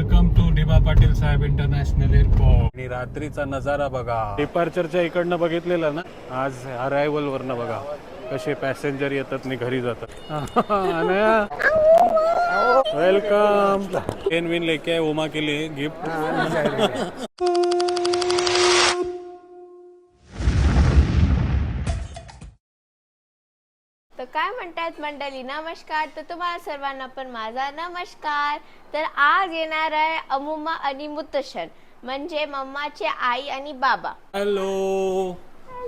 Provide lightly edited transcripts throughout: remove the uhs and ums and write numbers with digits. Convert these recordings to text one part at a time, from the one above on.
Welcome to D B. Patil Saheb international airport. आणि रात्रीचा नजारा बघा. डिपार्चरच्या इकडनं बघितलेला ना, आज अरायवल वरनं बघा कसे पॅसेंजर येतात आणि घरी जातात. वेलकम. पेन विन लेके उमा के लिए गिफ्ट. तर काय म्हणतात मंडळी, नमस्कार. तर तुम्हाला सर्वांना पण माझा नमस्कार. तर आज येणार आहे अमुमा आणि मुत्तशन, म्हणजे मम्माचे आई आणि बाबा. हॅलो,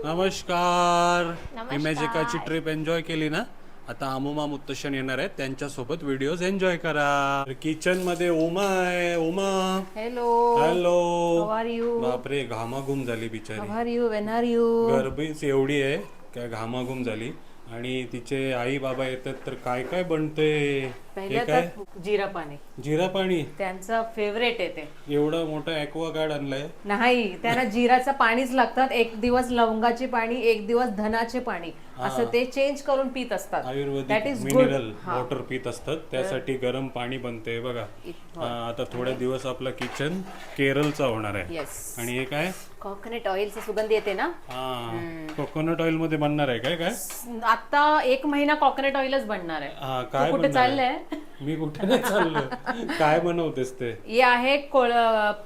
नमस्कार. नमस्कार. इमॅजिकाची ट्रिप एन्जॉय केली ना, आता अमुमा मुत्तशन येणार आहेत, त्यांच्यासोबत व्हिडिओज एन्जॉय करा. किचन मध्ये उमा आहे. Uma, hello. Hello. How are you? बापरे, घामाघूम झाली बिचारी. How are you? When are you? गरबीच एवढी आहे काय घामाघूम झाली. आणि तिचे आई बाबा येतात तर काय काय बनते. पहिलं तर जिरा पाणी, जिरा पाणी त्यांचा फेवरेट आहे ते. एवढा मोठा ॲक्वागार्ड आणलाय. नाही, त्यांना जिराचं पाणीच लागतात. एक दिवस लवंगाचे पाणी, एक दिवस धनाचे पाणी, असं ते चेंज करून पित असतात. That Ayurvedic is good. Mineral water पित असतात, त्यासाठी गरम पाणी बनते बघा. आता थोड्या दिवस आपला किचन केरळचा होणार आहे. येस. आणि हे काय, कोकोनट ऑइलची सुगंध येते ना. कोकोनट ऑइल मध्ये बनणार आहे काय काय. आता 1 महिना कोकोनट ऑइलच बनणार आहे. काय कुठे चाललंय? मी कुठे नाही चाललो. काय बनवतेस ते? हे आहे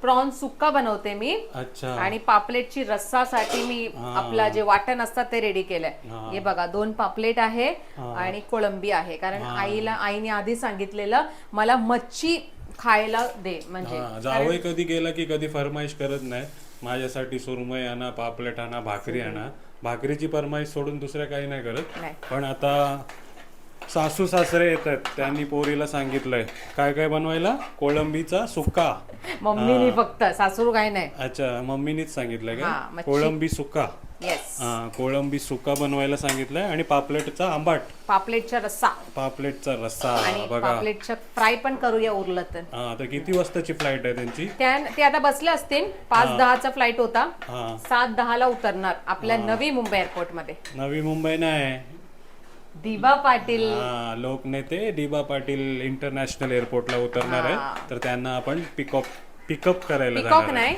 प्रॉन सुक्का बनवते मी. अच्छा. आणि पापलेटची रस्सासाठी मी आपला जे वाटण असतात ते रेडी केलंय. हे बघा, 2 पापलेट आहे आणि कोळंबी आहे. कारण आईने आधी सांगितलेलं मला मच्छी खायला दे. म्हणजे जावई कधी गेला की कधी फरमाईश करत नाही, माझ्यासाठी सुरमई आणा, पापलेट आणा, भाकरी आणा. भाकरीची फरमाईश सोडून दुसऱ्या काही नाही करत. पण आता सासू सासरे येतात, त्यांनी पोरीला सांगितलंय काय काय बनवायला. कोळंबीचा सुक्का. मम्मीनी फक्त, सासू काय नाही. अच्छा, मम्मीनीच सांगितलंय का. कोळंबी सुक्का. येस. कोळंबी सुक्का बनवायला सांगितलंय. आणि पापलेटचा आंबाट. पापलेटचा रस्सा. पापलेटचा रस्सा. आणि बघा, पापलेटचा फ्राय पण करूया उरलं तर. तर किती वाजताची फ्लाईट आहे त्यांची. ते आता बसले असतील. 5:10चा फ्लाईट होता. 7:10ला उतरणार आपल्या नवी मुंबई एअरपोर्ट मध्ये. नवी मुंबई नाही, डी.बा. पाटील. लोकनेते डी.बा. पाटील इंटरनॅशनल एअरपोर्टला उतरणार आहेत. तर त्यांना आपण पिकअप करायला जाणार नाही,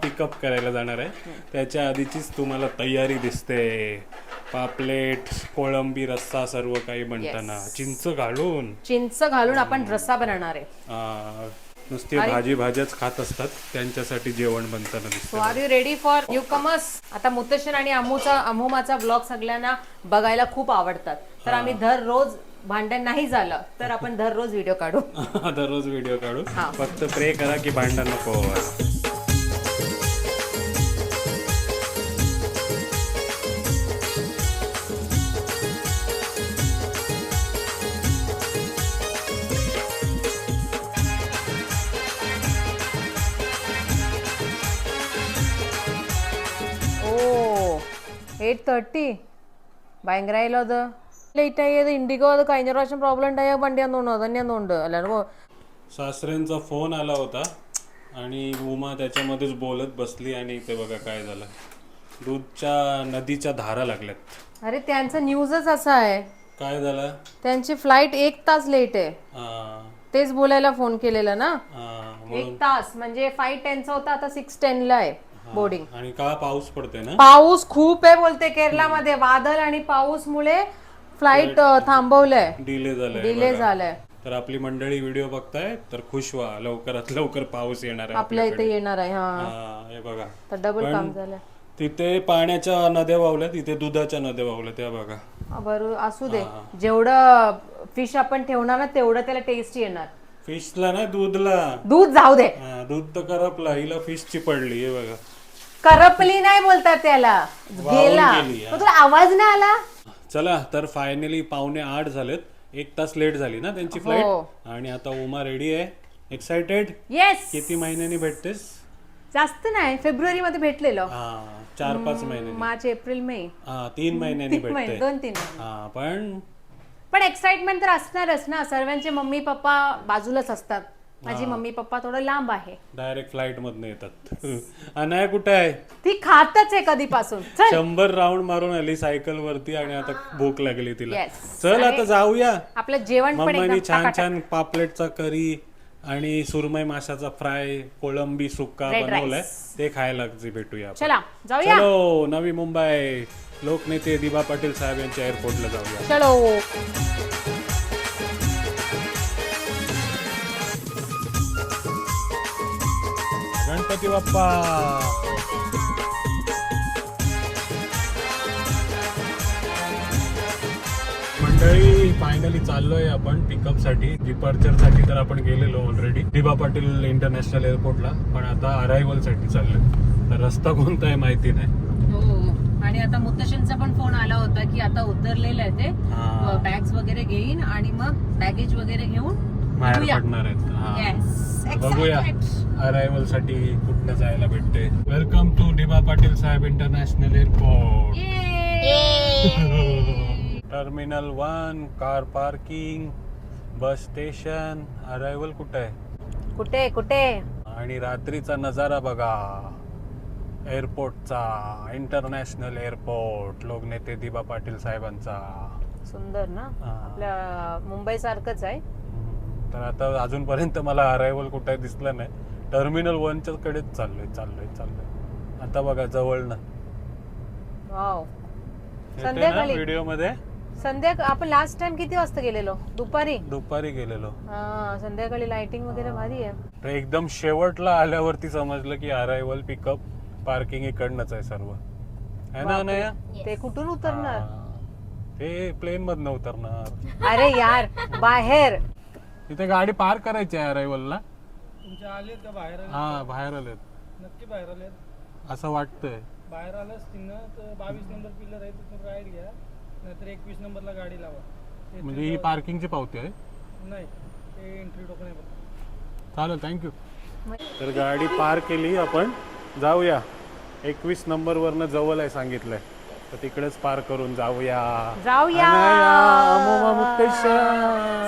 पिकअप करायला जाणार आहे. त्याच्या आधीचीच तुम्हाला तयारी दिसते. पापलेट, कोळंबी रस्सा, सर्व काही बनताना चिंच घालून आपण रस्सा बनवणार आहे. नुसती भाज्याच खात असतात, त्यांच्यासाठी जेवण बनताना दिसतं. Are you ready for newcomers? आता मुत्तशन आणि अमुमाचा ब्लॉग सगळ्यांना बघायला खूप आवडतात. तर आम्ही दररोज, भांडण नाही झालं तर आपण दररोज व्हिडिओ काढू. दररोज व्हिडिओ काढू. फक्त प्रे करा की भांडण नको. ഓ 8:30 ഭയങ്കര ആയല്ലോ. അത് ലേറ്റ് ആയത്. ഇൻഡിഗോ അത് കഴിഞ്ഞ പ്രാവശ്യം പ്രോബ്ലം ഉണ്ടായ വണ്ടിയാന്ന് തോന്നുന്നു, അത് തന്നെയാന്ന് തോന്നുന്നുണ്ട്. അല്ലാണ്ട് सासऱ्यांचा फोन आला होता आणि उमा त्याच्यामध्येच बोलत बसली. आणि इथे बघा काय झालं, दूधच्या नदीच्या धारा लागल्यात. अरे त्यांचं न्यूजच असं आहे. काय झालं, त्यांची फ्लाईट 1 तास लेट आहे. तेच बोलायला फोन केलेला ना. 1 तास म्हणजे 5:10चा होता, आता 6:10ला आहे बोर्डिंग. आणि का पाऊस पडते ना, पाऊस खूप आहे बोलते केरळमध्ये. वादळ आणि पाऊस मुळे फ्लाईट थांबवलंय, डिले झालाय. तर आपली मंडळी व्हिडिओ बघताय तर खुश व्हा, लवकरात लवकर पाऊस येणार आहे आपल्या इथे येणार आहे. हे बघा, तर डबल काम झालं. तिथे पाण्याच्या नद्या वावल्यात, इथे दुधाच्या नद्या वावल्या. त्या बघा. बरोबर, असू दे. जेवढं फिश आपण ठेवणार ना तेवढं त्याला टेस्ट येणार. फिशला ना, दूधला. दूध जाऊ दे. दूध तर करपला, हिला फिशची पडली. हे बघा, करपली नाही बोलतात त्याला, गेला. तुला आवाज नाही आला. चला, तर फायनली 7:45 झालेत. 1 तास लेट झाली ना त्यांची फ्लाईट. आणि आता उमा रेडी आहे. एक्साइटेड? येस. किती महिन्यांनी भेटतेस? जास्त नाही, फेब्रुवारी मध्ये भेटलेलो. 4-5 महिने. मार्च, एप्रिल, मे. 3 महिन्यांनी भेटते. 2-3 पण एक्साइटमेंट तर असणारच ना. सर्वांचे मम्मी पप्पा बाजूलाच असतात. माझी मम्मी पप्पा थोडं लांब आहे. डायरेक्ट फ्लाईट मधनं येतात. अनाया कुठे आहे? ती खातच आहे कधीपासून. 100 राऊंड मारून आली सायकल वरती आणि आता भूक लागली तिला. चल आता जाऊया. आपलं जेवण पण मम्मीनी छान छान पापलेटचा करी, आणि सुरमई माशाचा फ्राय, कोळंबी सुक्का Red बनवलाय, rice. ते खायला भेटूया आपण. चला जाऊया. चलो नवी मुंबई लोकनेते दिबा पाटील साहेब यांच्या एअरपोर्टला जाऊया. चलो. गणपती बाप्पा. मंडळी फायनली चाललोय आपण पिकअप साठी. डिपार्चर साठी तर आपण गेलेलो ऑलरेडी दिबा पाटील इंटरनॅशनल एअरपोर्टला, पण आता अरायव्हल साठी चाललोय. तर रस्ता कोणता आहे माहिती नाही. हो, आणि आता मुत्तशनचा पण फोन आला होता की आता उतरलेलं आहे ते, हा. बॅग्स वगैरे घेईन आणि मग बॅगेज वगैरे घेऊन बाहेर निघूया. पडणार आहेत. हा. Yes, बघूया excited. अरायव्हल साठी कुठनं जायला भेटते. Welcome to Diba Patil Saheb international airport. Terminal 1, car parking, bus station. Arrival कुठं आहे? कुठे कुठे? आणि रात्रीचा नजारा बघा एअरपोर्टचा. इंटरनॅशनल एअरपोर्ट लोकनेते दिबा पाटील साहेबांचा. सुंदर ना, हा. आपल्या मुंबई सारखंच आहे. तर आता अजूनपर्यंत मला अरायव्हल कुठे दिसलं नाही. टर्मिनल 1च्या कडेच चाललोय. आता बघा जवळनं वाव. संध्याकाळी व्हिडिओ मध्ये आपण लास्ट टाइम किती वाजता गेलेलो? दुपारी गेलेलो. हा, संध्याकाळी लाइटिंग वगैरे भारी आहे. तर एकदम शेवटला आल्यावरती समजलं की अरायव्हल पिकअप पार्किंग इकडनंच आहे सर्व. है ना अनया? ते कुठून उतरणार? ते प्लेन मधनं उतरणार. अरे यार, बाहेर. तिथे गाडी पार्क करायची आहे अरायव्हलला. तुमचे आलेत का बाहेर आले? हा बाहेर आलेत नक्की बाहेर आलेत. असं वाटतंय. बाहेर आलं असतील ना तर 22 नंबर पिल्लर आहे तिथून राईट घ्या, नाहीतर 21 नंबरला गाडी लावा. ते म्हणजे ही पार्किंगची पावती आहे. नाही, ते एंट्री टोकन आहे बघा. चालेल, थँक्यू. तर गाडी पार्क केली आपण. जाऊया 21 नंबर वरनं जवळ आहे सांगितलंय, तर तिकडेच पार्क करून जाऊया.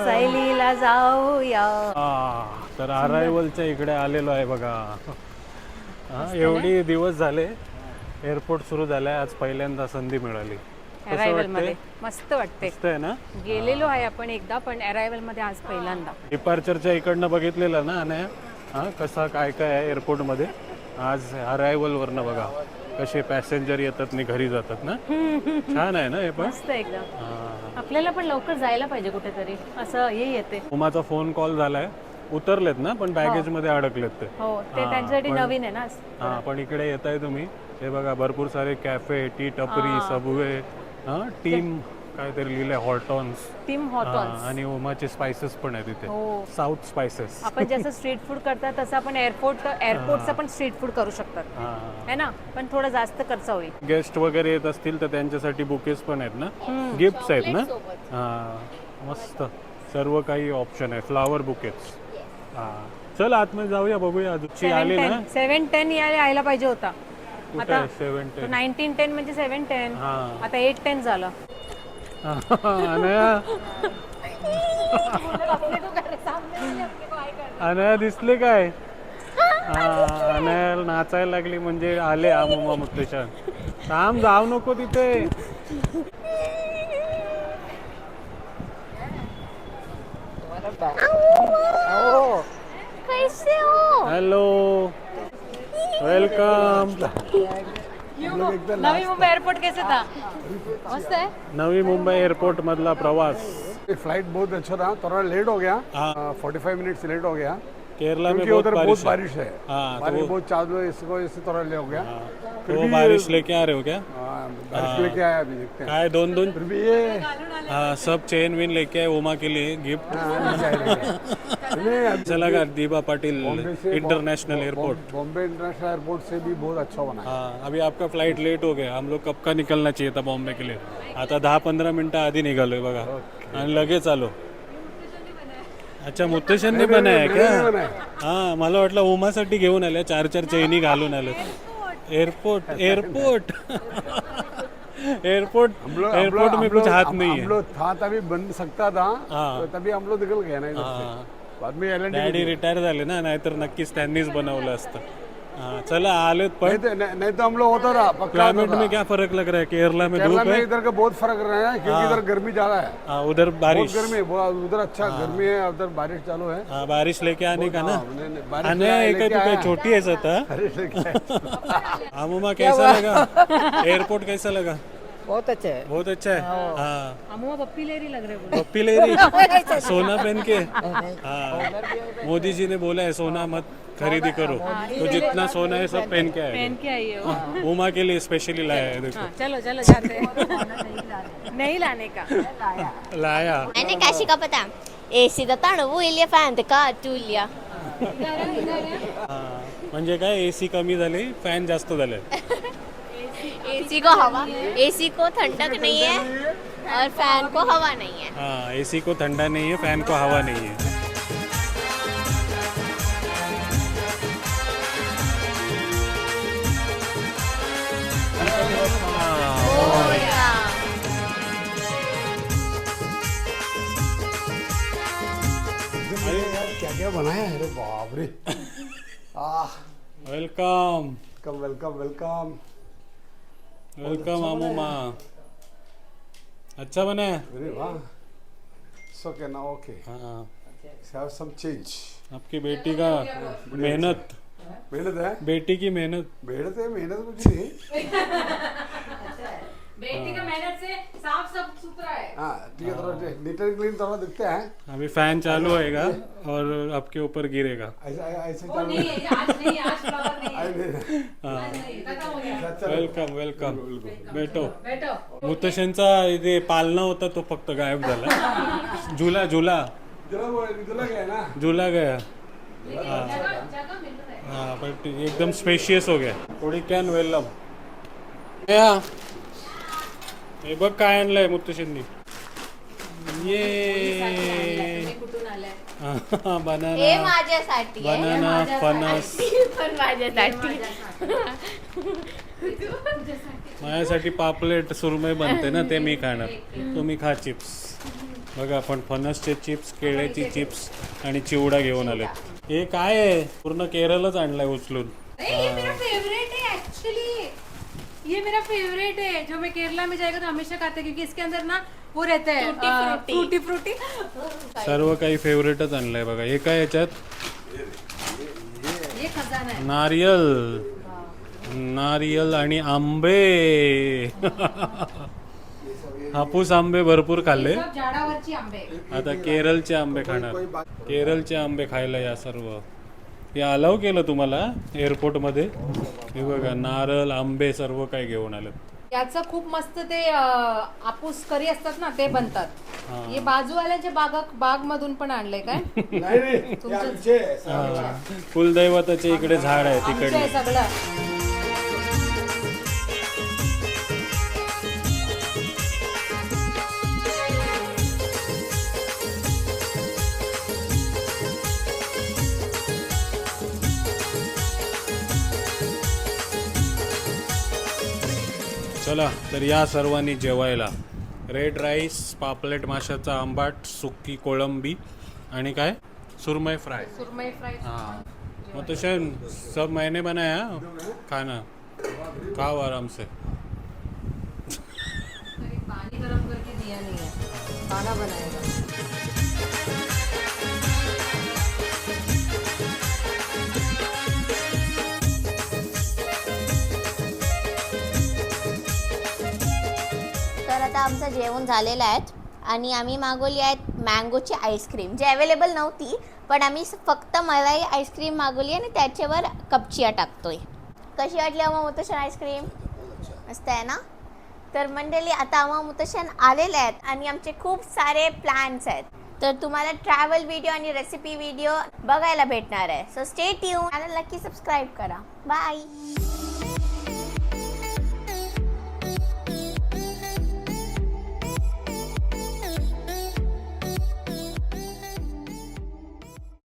सैलीला जाऊया. तर अरायव्हलच्या इकडे आलेलो आहे बघा. एवढी दिवस झाले एअरपोर्ट सुरू झालाय, आज पहिल्यांदा संधी मिळाली. अरायव्हल मध्ये मस्त वाटते. मस्त आहे ना. गेलेलो आहे आपण एकदा, पण अरायव्हल मध्ये आज पहिल्यांदा. डिपार्चरच्या इकडनं बघितलेलं ना अनया, हा कसा काय काय आहे एअरपोर्ट मध्ये. आज अरायव्हल वरनं बघा कसे पॅसेंजर येतात आणि घरी जातात ना. छान आहे ना हे पण. मस्त एकदम. आपल्याला पण लवकर जायला पाहिजे कुठेतरी, असं हे येते. उमाचा फोन कॉल झालाय, उतरलेत ना पण बॅगेज मध्ये अडकलेत ते. हो, ते त्यांच्यासाठी नवीन आहे ना. हा, पण इकडे येत आहे तुम्ही, हे बघा भरपूर सारे कॅफे, टी टपरी, सबवे, टीम काहीतरी लिहिलंय, हॉटॉन्स. टीम हॉटॉन्स. आणि उमाचे स्पायसेस पण आहे तिथे. हो. South spices. आपण जसं स्ट्रीट फूड करतात तसं आपण एअरपोर्टचं पण स्ट्रीट फूड करू शकतात, है ना. पण थोडं जास्त खर्च होईल. गेस्ट वगैरे येत असतील तर त्यांच्यासाठी बुकेस पण आहेत ना, गिफ्ट्स आहेत ना. हा, मस्त सर्व काही ऑप्शन आहे. Flower bouquets. हा, चल आतमध्ये जाऊया, बघूया. आजची आली ना 710 यायला पाहिजे होता. आता 710. 1910 म्हणजे 710. हा. आता 810 झालं. अनया दिसले काय? अनया नाचायला लागली म्हणजे आले अमुमा मुत्तेशन. थांब, जाऊ नको तिथे. कैसे हो? Hello, welcome. Navi Mumbai airport कैसे था? मस्त है. नवी मुंबई एअरपोर्ट मधला प्रवास. फ्लाइट बहुत अच्छा रहा, थोड़ा लेट हो गया. हाँ। 45 मिनट लेट हो गया केरला में क्योंकि बहुत उधर बहुत बारिश है. बारिश है. हाँ, तो बारिश वो- बहुत चालू है, इसको इससे थोड़ा लेट हो गया. फिर तो भी बारिश लेके आ रहे हो क्या? बारिश लेके आया, अभी देखते हैं. काय दोन दोन फिर भी ये हाँ, सब चेन विन लेके आए उमा के लिए गिफ्ट. नहीं, अभी चला का दीबा पाटिल बॉम्बे से international airport. Bombay international airport से भी बहुत अच्छा बना है. हाँ, अभी आपका फ्लाइट लेट हो गया. हम लोग कब का निकलना चाहिए था बॉम्बे के लिए. आता 10-15 मिनिटं आधी निघालोय बघा आणि लगेच आलो. अच्छा, मुत्तेशनने बनाय नहीं क्या? बनाया. हा, मला वाटलं उमासाठी घेऊन आले. 4-4 चैनी घालून आले. एयरपोर्ट एयरपोर्ट एयरपोर्ट एयरपोर्ट में कुछ हाथ नहीं हम है. लोग था तभी बन सकता था, हाँ. तो तभी हम लोग निकल गए ना इधर से. हाँ. बाद में LNT डॅडी रिटायर झाले ना, नाहीतर नक्कीच त्यांनीच बनवलं असतं. हाँ चला आले पर नहीं तो हम लोग होता रहा पक्का क्लाइमेट होता में था। क्या फर्क लग रहा है केरला में केरला धूप में है इधर का बहुत फर्क रहा है क्योंकि इधर गर्मी ज्यादा है, हाँ, उधर बहुत बारिश गर्मी है, उधर अच्छा गर्मी है, उधर बारिश चालू है। हाँ बारिश लेके आने का ना हाँ, नहीं, बारिश आने एक लेके तू आया। काय छोटी आहेस आता बारिश लेके आया। अमुमा कैसा लगा एयरपोर्ट कैसा लगा बहुत अच्छा है। बहुत अच्छा है हाँ अमुमा पप्पी लेरी लग रहे बोलो पप्पी ले रही सोना पहन के हाँ मोदी जी ने बोला है सोना मत खरीदी करो तो जितना सोना है सब पहन के आए के आई हो उमा के लिए स्पेशली लाया है देखो चलो चलो जाते हैं नहीं लाने का लाया आणि काशी का पता एसीचा ताणू इलिया फॅन का टुलिया हा, म्हणजे काय एसी कमी झाली फॅन जास्त झाले एसी को ठंडक नहीं है और फैन को हवा नहीं है। हाँ एसी को ठंडा नहीं है फैन को हवा नहीं है अरे यार क्या क्या बनाया है, अरे बाप रे। Welcome welcome welcome welcome. Welcome अमुमा अच्छा बना है अरे वाह, ओके ना ओके, हाँ हैव सम चेंज। आपकी बेटी का मेहनत मेहनत है, बेटी की मेहनत मेहनत कुछ नहीं। बेटी का मेहनत से साफ सब सुथरा है हाँ ठीक है, थोड़ा नीट एंड क्लीन थोड़ा दिखते हैं। अभी फैन चालू होएगा और आपके ऊपर गिरेगा ऐसा ऐसे वो चालू नहीं है आज नहीं आज फ्लावर नहीं है आई नहीं। हाँ खत्म हो गया वेलकम वेलकम भेटो बैठो मुतशनचा इथे पालना होता तो फक्त गायब झाला झुला झुला इधर गया ना। झुला गया जगह मिल रहा है हाँ बट एकदम स्पेशियस हो गया थोडी कॅन वेलम या हे बघ काय आणलंय मुतशननी ये कुठून आलाय हे बनाना माझ्यासाठी आहे. बनाना फणस पण माझ्यासाठी माझ्यासाठी पापलेट सुरमई बनते ना ते मी खाणार तुम्ही खा चिप्स बघा आपण फणसचे चिप्स केळ्याची चिप्स आणि चिवडा घेऊन आले हे काय आहे पूर्ण केरळच आणलाय उचलून ये मेरा फेवरेट है एक्चुअली ये मेरा फेवरेट है जो मैं केरला में जाएगा तो हमेशा खाते हैं क्योंकि इसके अंदर ना वो रहता है फ्रूटी फ्रूटी सर्व काही फेवरेटच आणलंय बघा हे काय याच्यात ये खजाना है नारियल नारियल आणि आंबे हापूस आंबे भरपूर खाल्ले सब झाडावरची आंबे आता केरळचे आंबे खाणार केरळचे आंबे खायला या सर्व हे अलाव केलं तुम्हाला एअरपोर्ट मध्ये हे बघा नारळ आंबे सर्व काही घेऊन आलं याचं खूप मस्त ते आपूस करी असतात ना ते बनतात हे बाजूवाल्याच्या बाग मधून पण आणलंय काय नहीं नहीं यार पीछे है। कुलदैवताचे इकडे झाड आहे आमचं तिकडे आहे सगळं चला तर या सर्वांनी जेवायला रेड राईस पापलेट माशाचा आंबाट सुक्की कोळंबी आणि काय सुरमई फ्राय सुरमई फ्राय हाँ मुतशन सब मैंने बनाया खाना खाओ आराम से पानी गरम करके दिया नहीं है खाना बनाएगा तर आता आमचं जेवण झालेलं आहे आणि आम्ही मागवली आहेत मँगोची आईस्क्रीम जी अवेलेबल नव्हती पण आम्ही फक्त मलाई आईस्क्रीम मागवली आणि त्याच्यावर कपचिया टाकतोय कशी वाटली अमा मुतशन आईस्क्रीम मस्त आहे ना तर मंडळी आता अमा मुतशन आलेले आहेत आणि आमचे खूप सारे प्लॅन्स आहेत तर तुम्हाला ट्रॅव्हल व्हिडिओ आणि रेसिपी व्हिडिओ बघायला भेटणार आहे सो स्टे ट्यून चॅनल नक्की सबस्क्राईब करा बाय